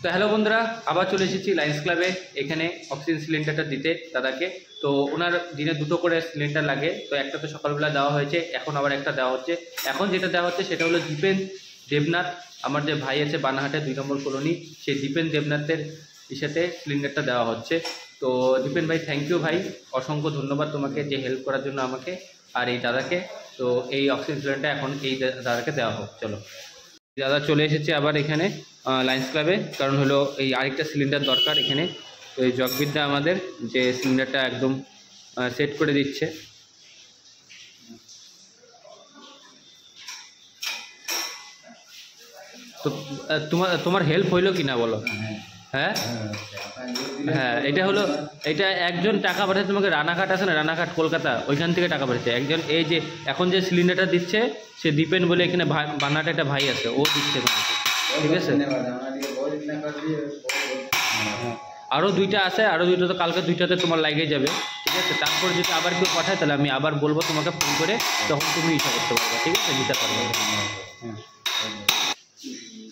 তো হ্যালো বন্ধুরা, আবার চলে এসেছি লায়ন্স ক্লাবে এখানে অক্সিজেন সিলিন্ডারটা দিতে দাদাকে। তো ওনার দিনে দুটো করে সিলিন্ডার লাগে, তো একটা তো সকালবেলা দেওয়া হয়েছে, এখন আবার একটা দেওয়া হচ্ছে। এখন যেটা দেওয়া হচ্ছে সেটা হলো দীপেন দেবনাথ, আমার যে ভাই আছে বানাহাটে 2 নম্বর কলোনি, সেই দীপেন দেবনাথের ইসাতে সিলিন্ডারটা দেওয়া হচ্ছে। তো দীপেন ভাই, থ্যাংক ইউ ভাই, অসংখ্য ধন্যবাদ তোমাকে যে হেল্প করার জন্য আমাকে আর এই দাদাকে। তো এই অক্সিজেন সিলিন্ডারটা এখন এই দাদাকে দেওয়া হোক। চলো, দাদা চলে এসেছে আবার এখানে লায়ন্স ক্লাবে, কারণ হলো এই আরেকটা সিলিন্ডার দরকার এখানে। তো এই জগবিদ্যা আমাদের যে সিলিন্ডারটা একদম সেট করে দিচ্ছে। তো তোমার হেল্প হইলো কি না বলো? হ্যাঁ হ্যাঁ, এটা একজন টাকা পাঠাচ্ছে তোমাকে, রানাঘাট আছে না, রানাঘাট কলকাতা, ওইখান থেকে টাকা পাঠাচ্ছে একজন। এই যে এখন যে সিলিন্ডারটা দিচ্ছে সে দীপেন বলে এখানে বানাহাটে একটা ভাই আছে, ও দিচ্ছে তোমাকে, ঠিক আছে? আরও 2টা আছে, আরও 2টা তো কালকে 2টাতে তোমার লাগে যাবে, ঠিক আছে? তারপর যদি আবার কেউ পাঠায় তাহলে আমি আবার বলবো তোমাকে ফোন করে, তখন তুমি ইচ্ছা করতে পারবে, ঠিক আছে? নিতে পারবে। হ্যাঁ,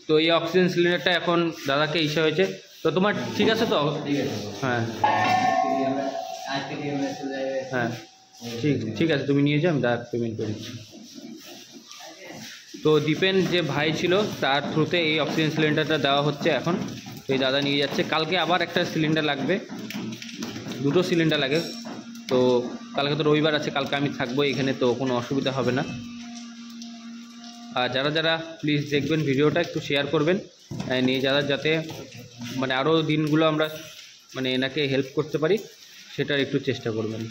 তো এই অক্সিজেন সিলিন্ডারটা এখন দাদাকে ইচ্ছা হয়েছে, তো তোমার ঠিক আছে তো? হ্যাঁ হ্যাঁ, ঠিক আছে, তুমি নিয়ে যাও, আমি দাদা পেমেন্ট করে দিচ্ছি। তো দীপেন যে ভাই ছিল তার থ্রুতে এই অক্সিজেন সিলিন্ডারটা দেওয়া হচ্ছে এখন। তো এই দাদা নিয়ে যাচ্ছে, কালকে আবার একটা সিলিন্ডার লাগবে, 2টো সিলিন্ডার লাগে। তো কালকে তো রবিবার আছে, কালকে আমি থাকবো এখানে, তো কোনো অসুবিধা হবে না। আর যারা প্লিজ দেখবেন ভিডিওটা, একটু শেয়ার করবেন নিয়ে, যাতে মানে আরও দিনগুলো আমরা মানে এনাকে হেল্প করতে পারি, সেটার একটু চেষ্টা করবেন।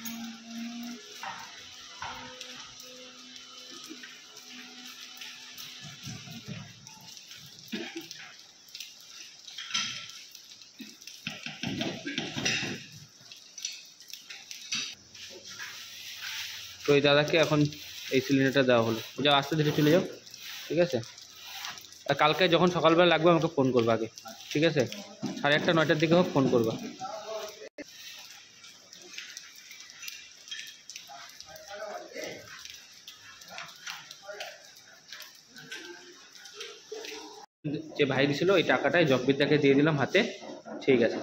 তো এই দাদাকে এখন এই সিলিন্ডারটা দেওয়া হলো, যাও আস্তে ধীরে চলে যাও, ঠিক আছে? আর কালকে যখন সকালবেলা লাগবে আমাকে ফোন করবে আগে, ঠিক আছে? 8:30 9টার দিকে হোক, ফোন করবা। যে ভাই দিছিল ওই টাকাটাই জগবিদ্যাকে দিয়ে দিলাম হাতে, ঠিক আছে?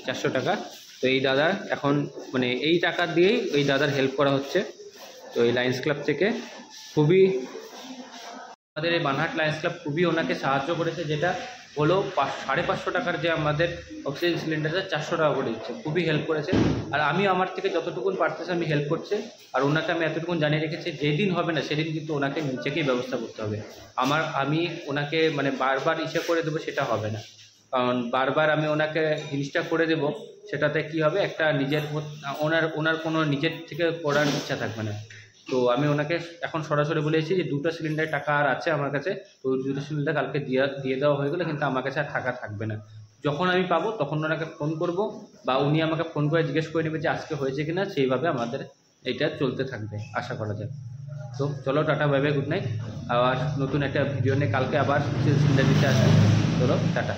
400 টাকা। তো এই দাদা এখন মানে এই টাকা দিয়েই ওই দাদার হেল্প করা হচ্ছে। তো এই লায়ন্স ক্লাব থেকে খুবই, আমাদের এই বানহাট লায়ন্স ক্লাব খুবই ওনাকে সাহায্য করেছে, যেটা হলো 550 টাকার যে আমাদের অক্সিজেন সিলিন্ডারটা 400 টাকা করে দিচ্ছে, খুবই হেল্প করেছে। আর আমি আমার থেকে যতটুকুন পারতেছি আমি হেল্প করছি, আর ওনাকে আমি এতটুকুন জানিয়ে রেখেছি যেদিন হবে না সেদিন কিন্তু ওনাকে নিজেকেই ব্যবস্থা করতে হবে। আমি ওনাকে মানে বারবার ইচ্ছে করে দেবো সেটা হবে না, কারণ বারবার আমি ওনাকে জিনিসটা করে দেব, সেটাতে কি হবে, একটা নিজের ওনার কোনো নিজের থেকে করার ইচ্ছা থাকবে না। তো আমি ওনাকে এখন সরাসরি বলেছি যে 2টো সিলিন্ডারের টাকা আর আছে আমার কাছে, তো ওই 2টো সিলিন্ডার কালকে দিয়ে দেওয়া হয়ে গেলে কিন্তু আমার কাছে আর টাকা থাকবে না। যখন আমি পাবো তখন ওনাকে ফোন করব, বা উনি আমাকে ফোন করে জিজ্ঞেস করে নেবে যে আজকে হয়েছে কিনা, সেইভাবে আমাদের এইটা চলতে থাকবে, আশা করা যায়। তো চলো, tata, bye bye, good night. আবার নতুন একটা ভিডিও নিয়ে কালকে আবার সিলিন্ডার দিতে আসবে। চলো, টাটা।